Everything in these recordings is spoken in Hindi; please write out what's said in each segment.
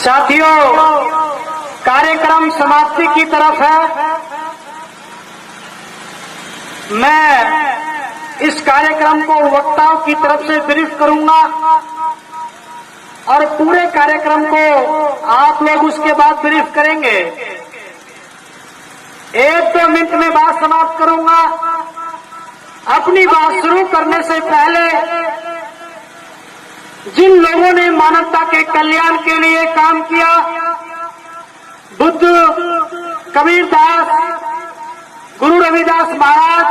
साथियों, कार्यक्रम समाप्ति की तरफ है। मैं इस कार्यक्रम को वक्ताओं की तरफ से ब्रीफ करूंगा और पूरे कार्यक्रम को आप लोग उसके बाद ब्रीफ करेंगे। 1-2 मिनट में बात समाप्त करूंगा। अपनी बात शुरू करने से पहले जिन लोगों ने मानवता के कल्याण के लिए काम किया, बुद्ध, कबीरदास, गुरु रविदास महाराज,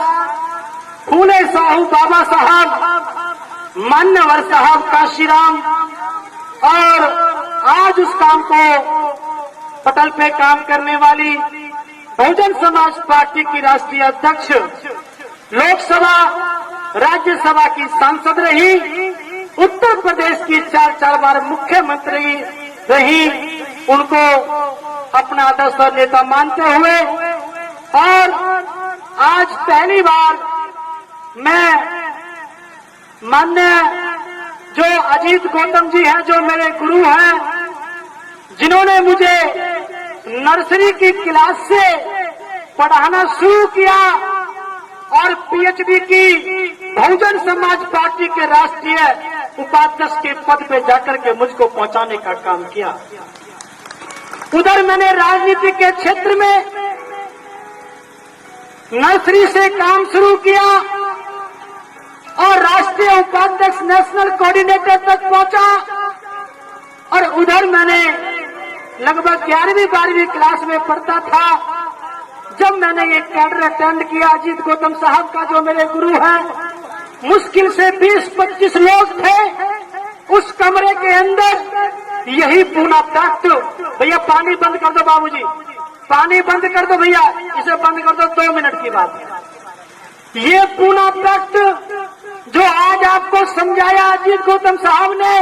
फूले साहू बाबा साहब, मान्यवर साहब काशीराम, और आज उस काम को पटल पे काम करने वाली बहुजन समाज पार्टी की राष्ट्रीय अध्यक्ष, लोकसभा राज्यसभा की सांसद रही, उत्तर प्रदेश की 4 बार मुख्यमंत्री रही, उनको अपना आदर्श और नेता मानते हुए और आज पहली बार मैं माननीय जो अजीत गौतम जी हैं, जो मेरे गुरु हैं, जिन्होंने मुझे नर्सरी की क्लास से पढ़ाना शुरू किया और पीएचडी की बहुजन समाज पार्टी के राष्ट्रीय उपाध्यक्ष के पद पे जाकर के मुझको पहुंचाने का काम किया। उधर मैंने राजनीति के क्षेत्र में नर्सरी से काम शुरू किया और राष्ट्रीय उपाध्यक्ष नेशनल कोऑर्डिनेटर तक पहुंचा, और उधर मैंने लगभग 11वीं-12वीं क्लास में पढ़ता था जब मैंने ये कैडर अटेंड किया अजीत गौतम साहब का, जो मेरे गुरु हैं। मुश्किल से 20-25 लोग थे उस कमरे के अंदर। यही पूना पैक्ट, भैया पानी बंद कर दो बाबूजी, पानी बंद कर दो भैया, इसे बंद कर दो, 2 मिनट की बात है। ये पूना पैक्ट जो आज आपको समझाया अजीत गौतम साहब ने,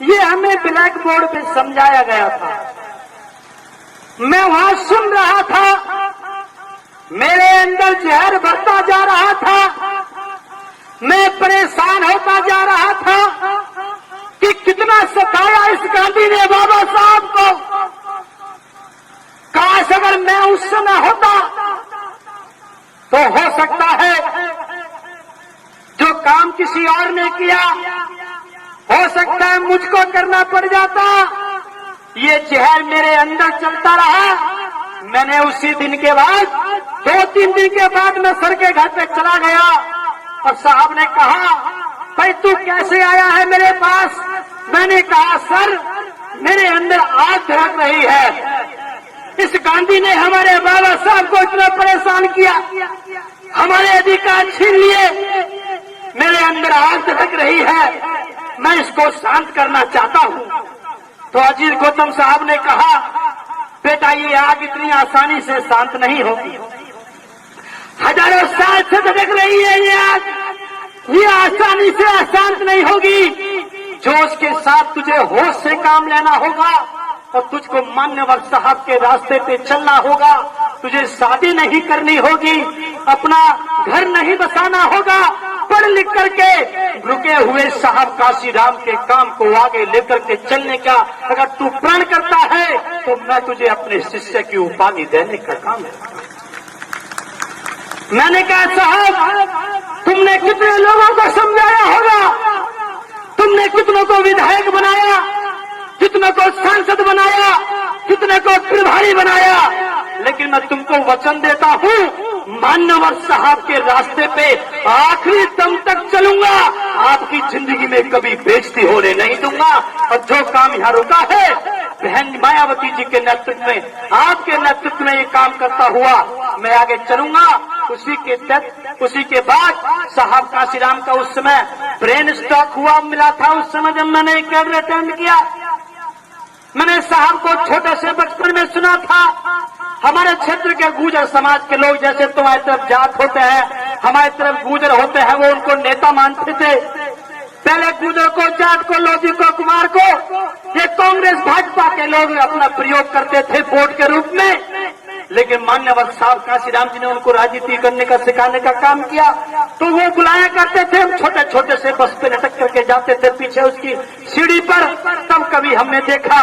ये हमें ब्लैक बोर्ड पे समझाया गया था। मैं वहां सुन रहा था, मेरे अंदर जहर भरता जा रहा था, मैं परेशान होता जा रहा था कि कितना सताया इस गांधी ने बाबा साहब को। काश अगर मैं उस समय होता तो हो सकता है जो काम किसी और ने किया, हो सकता है मुझको करना पड़ जाता। ये जहर मेरे अंदर चलता रहा। मैंने उसी दिन के बाद 2-3 दिन के बाद मैं सर के घर पे चला गया और साहब ने कहा, भाई तू कैसे आया है मेरे पास? मैंने कहा, सर मेरे अंदर आग धड़क रही है। इस गांधी ने हमारे बाबा साहब को इतना परेशान किया, हमारे अधिकार छीन लिए, मेरे अंदर आग धड़क रही है, मैं इसको शांत करना चाहता हूँ। तो अजीत गौतम साहब ने कहा, बेटा ये आग इतनी आसानी से शांत नहीं होगी, हजारों साल से धड़क रही है ये आग, ये आसानी से अशांत नहीं होगी। जोश के साथ तुझे होश से काम लेना होगा और तुझको मान्यवर साहब के रास्ते पे चलना होगा। तुझे शादी नहीं करनी होगी, अपना घर नहीं बसाना होगा, पढ़ लिख करके रुके हुए साहब काशीराम के काम को आगे लेकर के चलने का अगर तू प्रण करता है तो मैं तुझे अपने शिष्य की उपाधि देने का काम है। मैंने कहा, साहब तुमने कितने लोगों को समझाया होगा, तुमने कितनों को विधायक बनाया, कितनों को सांसद बनाया, कितने को प्रभारी बनाया, लेकिन मैं तुमको वचन देता हूँ मान्यवर साहब के रास्ते पे आखिरी दम तक चलूंगा, आपकी जिंदगी में कभी बेइज्जती होने नहीं दूंगा। और जो काम यहाँ रुका है बहन मायावती जी के नेतृत्व में, आपके नेतृत्व में ये काम करता हुआ मैं आगे चलूंगा। उसी के बाद साहब काशीराम का उस समय ब्रेन स्ट्रोक हुआ मिला था। उस समय जब मैंने कैडर अटेंड किया, मैंने साहब को छोटे से बचपन में सुना था। हमारे क्षेत्र के गुर्जर समाज के लोग, जैसे तुम्हारी तरफ जाट होते हैं, हमारी तरफ गुर्जर होते हैं, वो उनको नेता मानते थे। पहले गुर्जर को, जाट को, लोधी को, कुमार को ये कांग्रेस भाजपा के लोग अपना प्रयोग करते थे वोट के रूप में। लेकिन मान्यवर साहब काशीराम जी ने उनको राजनीति करने का सिखाने का काम किया। तो वो बुलाया करते थे, हम छोटे छोटे से बस पे लटक करके जाते थे पीछे उसकी सीढ़ी पर। तब कभी हमने देखा,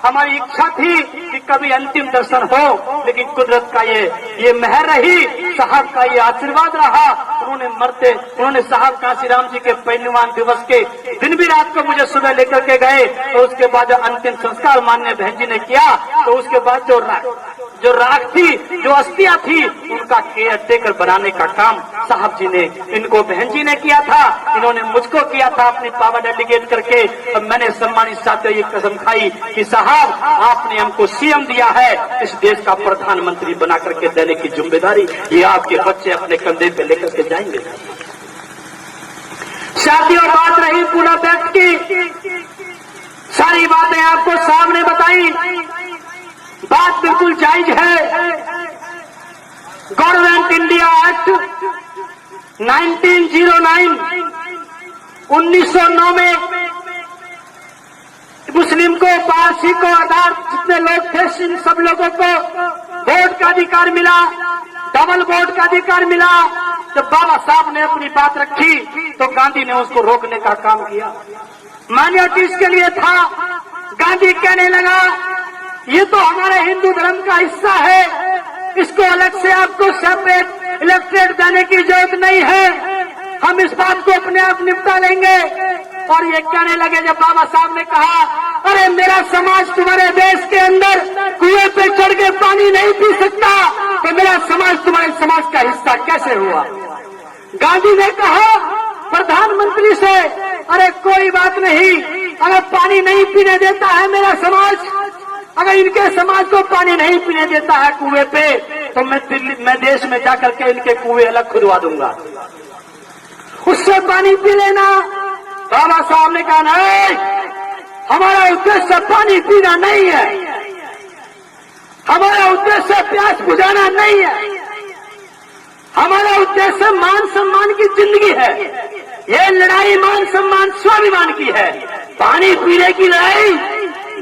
हमारी इच्छा थी कि कभी अंतिम दर्शन हो, लेकिन कुदरत का ये मेहर रही, साहब का ये आशीर्वाद रहा। उन्होंने साहब काशीराम जी के परिनिर्वाण दिवस के दिन भी रात को मुझे सुबह लेकर के गए। तो उसके बाद अंतिम संस्कार माननीय बहन जी ने किया। तो उसके बाद जो राख थी, जो अस्थियां थी, उनका केयर टेकर बनाने का काम साहब जी ने, इनको बहन जी ने किया था। इन्होंने मुझको किया था अपनी पावर डेलीगेट करके। और मैंने सम्मानित साथियों ये कसम खाई कि साहब आपने हमको सीएम दिया है, इस देश का प्रधानमंत्री बना करके देने की जिम्मेदारी ये आपके बच्चे अपने कंधे पे लेकर के जाएंगे। साथियों, बात रही पूरा पैक्ट की, सारी बातें आपको सामने बताई, बात बिल्कुल जायज है। गवर्नमेंट इंडिया एक्ट 1909 1909 में मुस्लिम को, पारसी को, आधार जितने लोग थे इन सब लोगों को वोट का अधिकार मिला, डबल वोट का अधिकार मिला। जब बाबा साहब ने अपनी बात रखी तो गांधी ने उसको रोकने का काम किया। मान्य किसके लिए था? गांधी कहने लगा ये तो हमारे हिंदू धर्म का हिस्सा है, इसको अलग से आपको सेपरेट इलेक्ट्रेट देने की जरूरत नहीं है, हम इस बात को अपने आप निपटा लेंगे। और ये कहने लगे, जब बाबा साहब ने कहा अरे मेरा समाज तुम्हारे देश के अंदर कुएं पे चढ़ के पानी नहीं पी सकता, तो मेरा समाज तुम्हारे समाज का हिस्सा कैसे हुआ? गांधी ने कहा प्रधानमंत्री से, अरे कोई बात नहीं, अगर पानी नहीं पीने देता है मेरा समाज, अगर इनके समाज को पानी नहीं पीने देता है कुएं पे, तो मैं देश में जाकर के इनके कुएं अलग खुदवा दूंगा, उससे पानी पी लेना। बाबा साहब ने कहा नहीं, हमारा उद्देश्य पानी पीना नहीं है, हमारा उद्देश्य प्यास बुझाना नहीं है, हमारा उद्देश्य मान सम्मान की जिंदगी है। ये लड़ाई मान सम्मान स्वाभिमान की है, पानी पीने की लड़ाई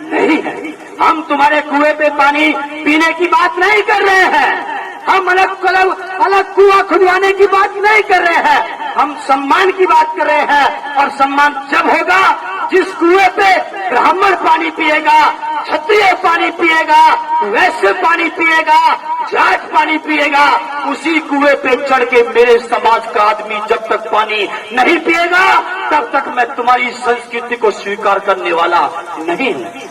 नहीं है। हम तुम्हारे कुएं पे पानी पीने की बात नहीं कर रहे हैं, हम अलग कुआं खुदवाने की बात नहीं कर रहे हैं, हम सम्मान की बात कर रहे हैं। और सम्मान जब होगा जिस कुएं पे ब्राह्मण पानी पिएगा, क्षत्रिय पानी पिएगा, वैश्य पानी पिएगा, जाट पानी पिएगा, उसी कुएं पे चढ़ के मेरे समाज का आदमी जब तक पानी नहीं पिएगा तब तक मैं तुम्हारी संस्कृति को स्वीकार करने वाला नहीं हूं।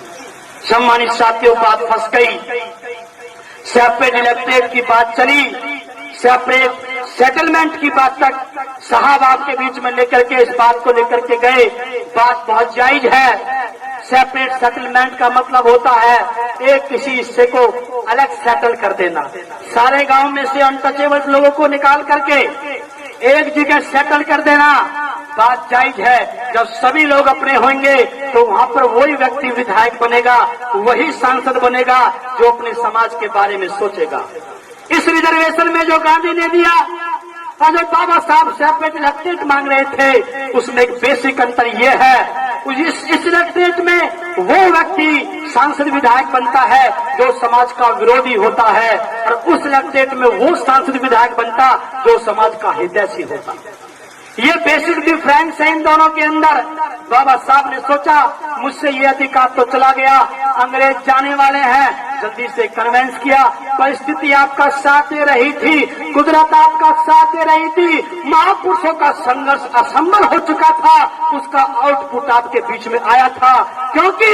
सम्मानित साथियों, बात फंस गई, सेपरेट इलेक्ट्रेट की बात चली, सेपरेट सेटलमेंट की बात तक साहब आपके बीच में लेकर के इस बात को लेकर के गए। बात बहुत जायज है। सेपरेट सेटलमेंट का मतलब होता है एक किसी हिस्से को अलग सेटल कर देना, सारे गांव में से अनटचेबल लोगों को निकाल करके एक जगह सेटल कर देना। बात जायज है, जब सभी लोग अपने होंगे तो वहाँ पर वही व्यक्ति विधायक बनेगा, वही सांसद बनेगा जो अपने समाज के बारे में सोचेगा। इस रिजर्वेशन में जो गांधी ने दिया और जो बाबा साहब सेपरेट इलेक्ट्रेट मांग रहे थे, उसमें एक बेसिक अंतर यह है, इस इलेक्ट्रेट में वो व्यक्ति सांसद विधायक बनता है जो समाज का विरोधी होता है, और उस इलेक्ट्रेट में वो सांसद विधायक बनता जो समाज का हितैषी होता। ये बेसिक डिफरेंस है इन दोनों के अंदर। बाबा साहब ने सोचा मुझसे ये अधिकार तो चला गया, अंग्रेज जाने वाले हैं, जल्दी से कन्वेंस किया। परिस्थिति आपका साथ दे रही थी, कुदरत आपका साथ दे रही थी, महापुरुषों का संघर्ष असंभव हो चुका था, उसका आउटपुट आपके बीच में आया था। क्योंकि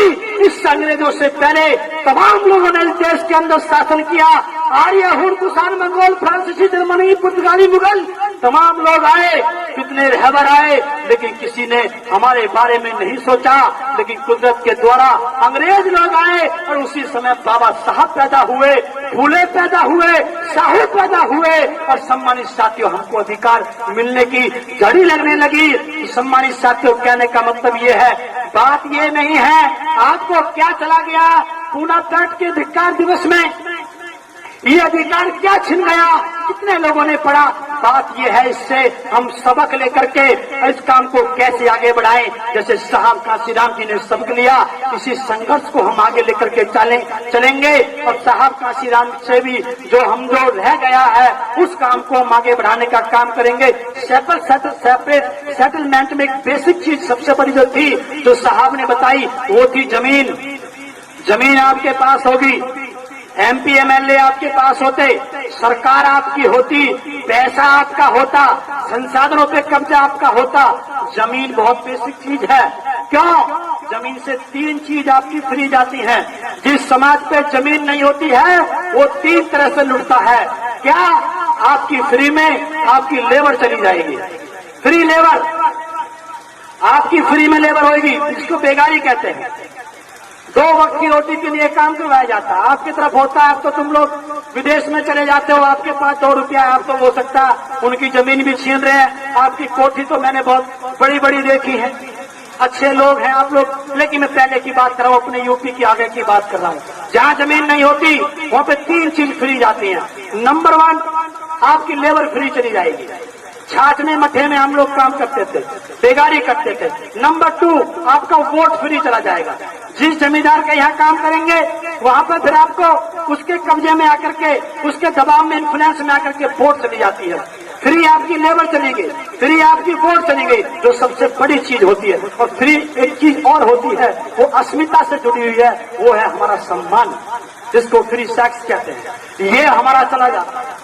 इस अंग्रेजों से पहले तमाम लोगों ने इस देश के अंदर शासन किया, आर्य, हुन, कुषाण, मंगोल, फ्रांसीसी, जर्मनी, पुर्तगाली, मुगल, तमाम लोग आए, कितने रहबर आए, लेकिन किसी ने हमारे बारे में नहीं सोचा। लेकिन कुदरत के द्वारा अंग्रेज लोग आए और उसी समय बाबा साहब पैदा हुए, फूले पैदा हुए, साहू पैदा हुए, और सम्मानित साथियों हमको अधिकार मिलने की जड़ी लगने लगी। सम्मानित साथियों, कहने का मतलब ये है, बात ये नहीं है आपको क्या चला गया पूना पैक्ट के धिक्कार दिवस में, ये अधिकार क्या छिन गया, कितने लोगों ने पढ़ा, बात ये है, इससे हम सबक लेकर के इस काम को कैसे आगे बढ़ाएं। जैसे साहब काशीराम जी ने सबक लिया, इसी संघर्ष को हम आगे लेकर के चलेंगे और साहब काशीराम से भी जो रह गया है उस काम को हम आगे बढ़ाने का काम करेंगे। सेपरेट सेटलमेंट में एक बेसिक चीज सबसे बड़ी जो थी, जो साहब ने बताई, वो थी जमीन। जमीन आपके पास होगी, एमपी एमएलए आपके पास होते, सरकार आपकी होती, पैसा आपका होता, संसाधनों पे कब्जा आपका होता। जमीन बहुत बेसिक चीज है। क्यों? जमीन से 3 चीज आपकी फ्री जाती हैं। जिस समाज पे जमीन नहीं होती है वो 3 तरह से लुटता है। क्या? आपकी फ्री में आपकी लेबर चली जाएगी, फ्री लेबर, आपकी फ्री में लेबर होगी, इसको बेगारी कहते हैं। 2 वक्त की रोटी के लिए काम करवाया जाता है। आपकी तरफ होता है, अब तो तुम लोग विदेश में चले जाते हो, आपके पास 2 रुपया है, आप तो हो सकता है उनकी जमीन भी छीन रहे हैं। आपकी कोठी तो मैंने बहुत बड़ी बड़ी देखी है, अच्छे लोग हैं आप लोग, लेकिन मैं पहले की बात कर रहा हूँ, अपने यूपी की आगे की बात कर रहा हूँ। जहाँ जमीन नहीं होती वहाँ पे 3 चीज फ्री जाती हैं। नंबर 1, आपकी लेबर फ्री चली जाएगी। छाछने मठे में हम लोग काम करते थे, बेगारी करते थे। नंबर 2, आपका वोट फ्री चला जाएगा। जिस जमींदार के यहाँ काम करेंगे वहाँ पर फिर आपको उसके कब्जे में आकर के, उसके दबाव में, इन्फ्लुएंस में आकर के वोट चली जाती है। फ्री आपकी लेबर चली गई, फ्री आपकी वोट चली गई, जो सबसे बड़ी चीज होती है। और फ्री एक चीज और होती है, वो अस्मिता से जुड़ी हुई है, वो है हमारा सम्मान, जिसको फ्री सेक्स कहते हैं। ये हमारा चला जाता है।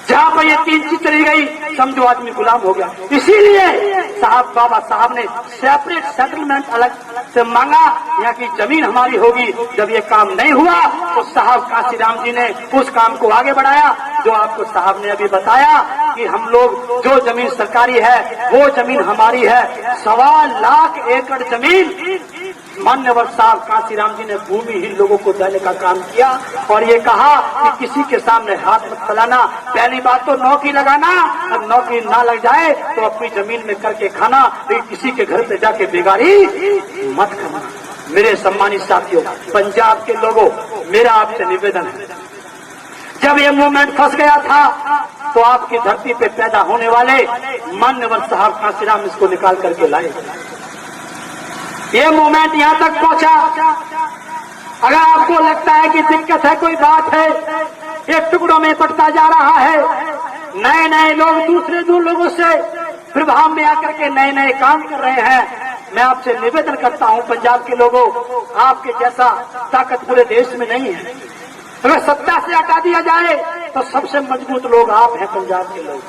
जहाँ पर ये 3 चीज चली गई, समझो आदमी गुलाम हो गया। इसीलिए बाबा साहब ने सेपरेट सेटलमेंट अलग से मांगा, यहाँ की जमीन हमारी होगी। जब ये काम नहीं हुआ तो साहब काशीराम जी ने उस काम को आगे बढ़ाया, जो आपको साहब ने अभी बताया कि हम लोग, जो जमीन सरकारी है वो जमीन हमारी है। 1.25 लाख एकड़ जमीन मान्यवर साहब काशीराम जी ने भूमिहीन लोगों को देने का काम किया और ये कहा कि किसी के सामने हाथ मत फैलाना। पहली बात तो नौकरी लगाना, और नौकरी ना लग जाए तो अपनी जमीन में करके खाना, लेकिन किसी के घर पे जाके बेगारी मत करना। मेरे सम्मानित साथियों, पंजाब के लोगों, मेरा आपसे निवेदन है, जब ये मूवमेंट फंस गया था तो आपकी धरती पे पैदा होने वाले मान्यवर साहब काशीराम इसको निकाल करके लाए। ये मूवमेंट यहाँ तक पहुंचा। अगर आपको लगता है कि दिक्कत है, कोई बात है, एक टुकड़ों में बंटता जा रहा है, नए नए लोग दूसरे लोगों से प्रभाव में आकर के नए नए काम कर रहे हैं, मैं आपसे निवेदन करता हूं, पंजाब के लोगों, आपके जैसा ताकत पूरे देश में नहीं है। अगर सत्ता से हटा दिया जाए तो सबसे मजबूत लोग आप हैं, पंजाब के लोग।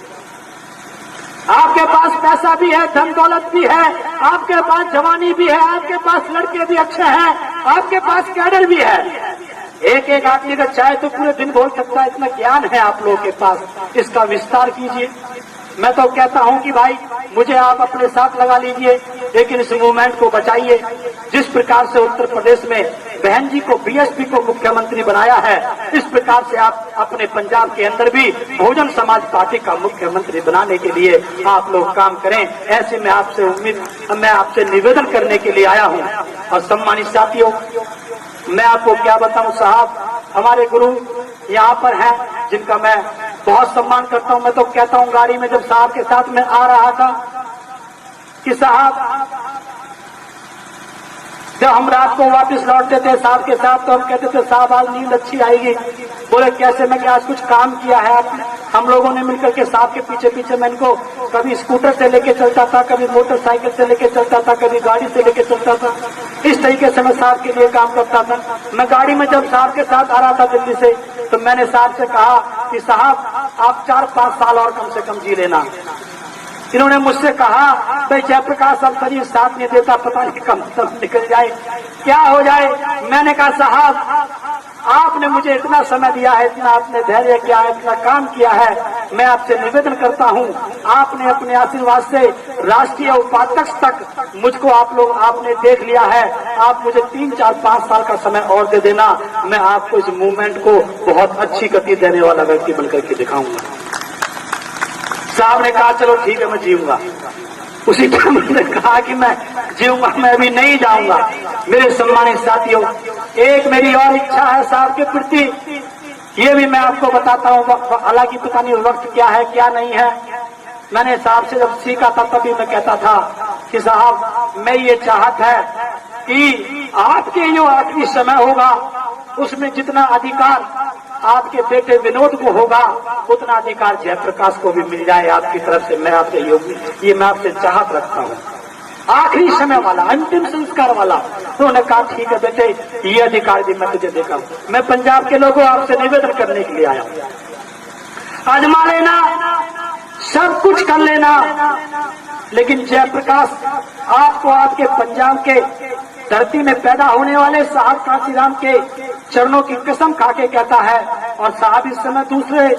आपके पास पैसा भी है, धन दौलत भी है, आपके पास जवानी भी है, आपके पास लड़के भी अच्छे हैं, आपके पास कैडर भी है। एक एक आदमी का चाहे तो पूरे दिन बोल सकता है, इतना ज्ञान है आप लोगों के पास, इसका विस्तार कीजिए। मैं तो कहता हूं कि भाई मुझे आप अपने साथ लगा लीजिए, लेकिन इस मूवमेंट को बचाइए। जिस प्रकार से उत्तर प्रदेश में बहन जी को, बीएसपी को मुख्यमंत्री बनाया है, इस प्रकार से आप अपने पंजाब के अंदर भी बहुजन समाज पार्टी का मुख्यमंत्री बनाने के लिए आप लोग काम करें। ऐसे में आपसे मैं आपसे निवेदन करने के लिए आया हूं। और सम्मानित साथियों, मैं आपको क्या बताऊं, साहब हमारे गुरु यहाँ पर हैं, जिनका मैं बहुत सम्मान करता हूं। मैं तो कहता हूं, गाड़ी में जब साहब के साथ मैं आ रहा था कि साहब, जब हम रात को वापस लौटते थे साहब के साथ, तो हम कहते थे साहब आज नींद अच्छी आएगी। बोले कैसे? मैं क्या आज कुछ काम किया है आपने? हम लोगों ने मिलकर के साहब के पीछे पीछे, मैं इनको कभी स्कूटर से लेके चलता था, कभी मोटरसाइकिल से लेके चलता था, कभी गाड़ी से लेके चलता था। इस तरीके से मैं साहब के लिए काम करता था। मैं गाड़ी में जब साहब के साथ आ रहा था दिल्ली से, तो मैंने साहब से कहा कि साहब आप 4-5 साल और कम से कम जी लेना। इन्होंने मुझसे कहा, भाई जयप्रकाश अब शरीर साथ नहीं देता, पता नहीं कम से कम निकल जाए, क्या हो जाए। मैंने कहा साहब आपने मुझे इतना समय दिया है, इतना आपने धैर्य किया है, इतना काम किया है, मैं आपसे निवेदन करता हूं, आपने अपने आशीर्वाद से राष्ट्रीय उपाध्यक्ष तक मुझको आपने देख लिया है, आप मुझे 3-4-5 साल का समय और दे देना, मैं आपको इस मूवमेंट को बहुत अच्छी गति देने वाला व्यक्ति बनकर के दिखाऊंगा। साहब ने कहा चलो ठीक है, मैं जीऊंगा। उसी टाइम उन्होंने कहा कि मैं जीऊंगा, मैं अभी नहीं जाऊंगा। मेरे सम्मानित साथियों, एक मेरी और इच्छा है साहब के प्रति ये भी मैं आपको बताता हूँ। हालांकि पता नहीं वक्त क्या है क्या नहीं है। मैंने साहब से जब सीखा था तभी मैं कहता था कि साहब मैं ये चाहत है कि आपके जो आखिरी समय होगा उसमें जितना अधिकार आपके बेटे विनोद को होगा उतना अधिकार जयप्रकाश को भी मिल जाए आपकी तरफ से। मैं आपसे ये मैं आपसे चाहत रखता हूँ। आखिरी समय वाला, अंतिम संस्कार वाला। उन्होंने कहा ठीक है बेटे, ये अधिकार भी मैं तुझे देता हूँ। मैं पंजाब के लोगों आपसे निवेदन करने के लिए आया हूँ, आजमा लेना, सब कुछ कर लेना, लेकिन जयप्रकाश आपको आपके पंजाब के धरती में पैदा होने वाले साहब कांशीराम के चरणों की कसम खा के कहता है। और साहब इस समय दूसरे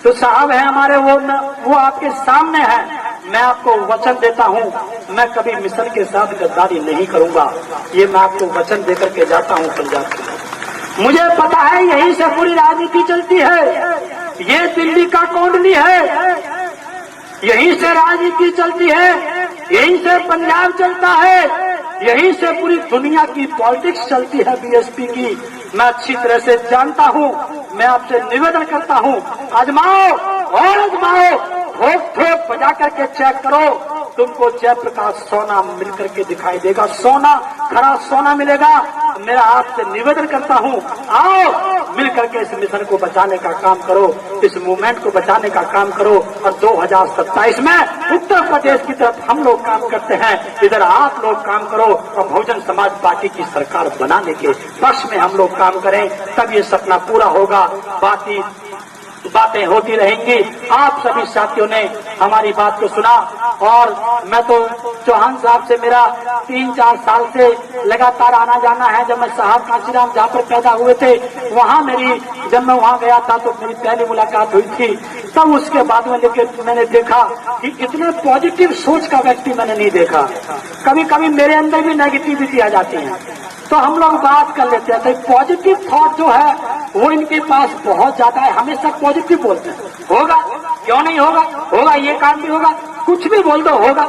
तो साहब है हमारे, वो आपके सामने है। मैं आपको वचन देता हूँ, मैं कभी मिशन के साथ गद्दारी नहीं करूंगा। ये मैं आपको वचन देकर के जाता हूँ पंजाब के। मुझे पता है यहीं से पूरी राजनीति चलती है, ये दिल्ली का कोंडली है, यहीं से राजनीति चलती है, यहीं से पंजाब चलता है, यहीं से पूरी दुनिया की पॉलिटिक्स चलती है बीएसपी की। मैं अच्छी तरह से जानता हूँ। मैं आपसे निवेदन करता हूँ, आजमाओ और आजमाओ, ठोक बजा करके चेक करो, तुमको जयप्रकाश सोना मिल करके दिखाई देगा, सोना, खरा सोना मिलेगा। मेरा आपसे निवेदन करता हूँ, आओ मिल करके इस मिशन को बचाने का काम करो, इस मूवमेंट को बचाने का काम करो। और 2027 में उत्तर प्रदेश की तरफ हम लोग काम करते हैं, इधर आप लोग काम करो और बहुजन समाज पार्टी की सरकार बनाने के पक्ष में हम लोग काम करें, तब ये सपना पूरा होगा। बाकी बातें होती रहेंगी। आप सभी साथियों ने हमारी बात को सुना और मैं तो चौहान साहब से मेरा 3-4 साल से लगातार आना जाना है। जब मैं साहब कांशीराम जहाँ पर पैदा हुए थे वहाँ जब मैं वहाँ गया था तो मेरी पहली मुलाकात हुई थी। तब उसके बाद में मैंने देखा कि इतने पॉजिटिव सोच का व्यक्ति मैंने नहीं देखा। कभी कभी मेरे अंदर भी नेगेटिविटी आ जाती है तो हम लोग बात कर लेते हैं। तो पॉजिटिव थॉट जो है वो इनके पास बहुत ज्यादा है, हमेशा पॉजिटिव बोलते हैं। होगा, क्यों नहीं होगा, होगा, ये काम भी होगा, कुछ भी बोल दो होगा,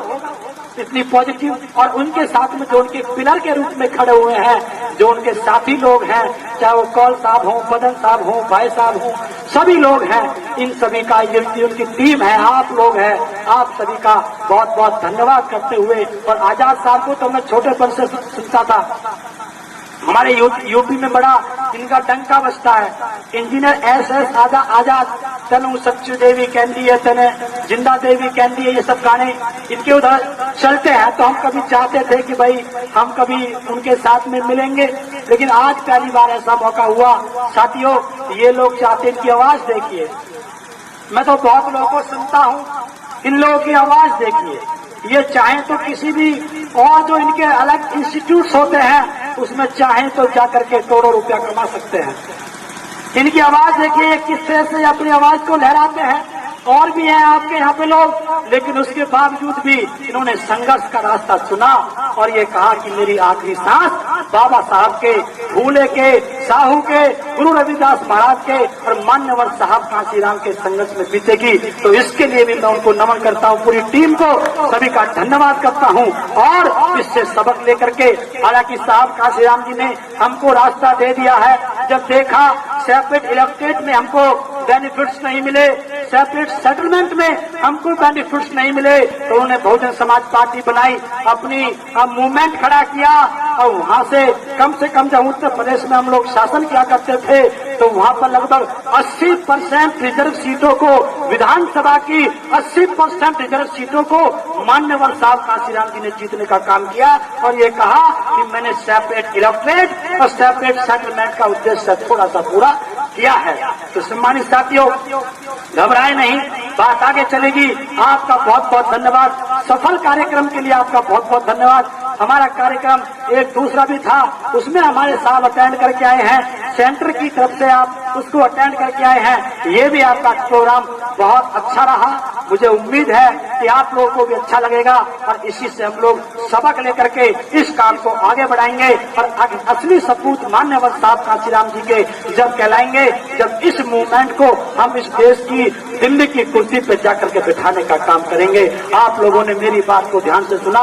इतनी पॉजिटिव। और उनके साथ में जो उनके पिलर के रूप में खड़े हुए हैं, जो उनके साथी लोग हैं, चाहे वो कौल साहब हो, बदन साहब हो, भाई साहब हो, सभी लोग हैं, इन सभी का ये उनकी टीम है, आप लोग हैं, आप सभी का बहुत बहुत धन्यवाद करते हुए। और आजाद साहब को तो मैं छोटेपन से सुनता था, हमारे यूपी में बड़ा इनका डंका बजता है, इंजीनियर SS आजाद, तनु सच्चू देवी कहती है, तने जिंदा देवी कहती है, ये सब गाने इनके उधर चलते हैं। तो हम कभी चाहते थे कि भाई हम कभी उनके साथ में मिलेंगे, लेकिन आज पहली बार ऐसा मौका हुआ। साथियों, ये लोग चाहते इनकी आवाज देखिए। मैं तो बहुत लोगों को सुनता हूँ, इन लोगों की आवाज देखिए। ये चाहे तो किसी भी और जो इनके अलग इंस्टीट्यूट होते हैं उसमें चाहे तो जाकर के करोड़ों रुपया कमा सकते हैं। इनकी आवाज देखिए, ये किस तरह से अपनी आवाज को लहराते हैं। और भी हैं आपके यहाँ पे लोग, लेकिन उसके बावजूद भी इन्होंने संघर्ष का रास्ता चुना और ये कहा कि मेरी आखिरी सांस बाबा साहब के, फूले के, साहू के, गुरु रविदास महाराज के और मान्यवर साहब कांशीराम के संघर्ष में बीतेगी। तो इसके लिए भी मैं उनको नमन करता हूँ, पूरी टीम को सभी का धन्यवाद करता हूँ। और इससे सबक लेकर के, हालांकि साहब कांशीराम जी ने हमको रास्ता दे दिया है। जब देखा सेपरेट इलेक्टेड में हमको बेनिफिट्स नहीं मिले, सेपरेट सेटलमेंट में हमको बेनिफिट्स नहीं मिले, तो उन्होंने बहुजन समाज पार्टी बनाई, अपनी मूवमेंट खड़ा किया। और वहाँ से कम जब उत्तर प्रदेश में हम लोग शासन किया करते थे तो वहाँ पर लगभग 80% रिजर्व सीटों को, विधानसभा की 80% रिजर्व सीटों को मान्यवर साहब कांशीराम जी ने जीतने का काम किया। और ये कहा कि मैंने सेपरेट इलेक्ट्रेट और सेपरेट सेटलमेंट का उद्देश्य थोड़ा सा पूरा किया है। तो सम्मानित साथियों, घबराए नहीं, बात आगे चलेगी। आपका बहुत बहुत धन्यवाद, सफल कार्यक्रम के लिए आपका बहुत बहुत धन्यवाद। हमारा कार्यक्रम एक दूसरा भी था, उसमें हमारे साहब अटेंड करके आए हैं, सेंटर की तरफ से आप उसको अटेंड करके आए हैं। ये भी आपका प्रोग्राम बहुत अच्छा रहा। मुझे उम्मीद है कि आप लोगों को भी अच्छा लगेगा और इसी से हम लोग सबक लेकर के इस काम को आगे बढ़ाएंगे और असली सपूत मान्यवर साहब कांशीराम जी के जब कहलाएंगे, जब इस मूवमेंट को हम इस देश की दिल्ली की कुर्सी पे जाकर के बिठाने का काम करेंगे। आप लोगों ने मेरी बात को ध्यान से सुना।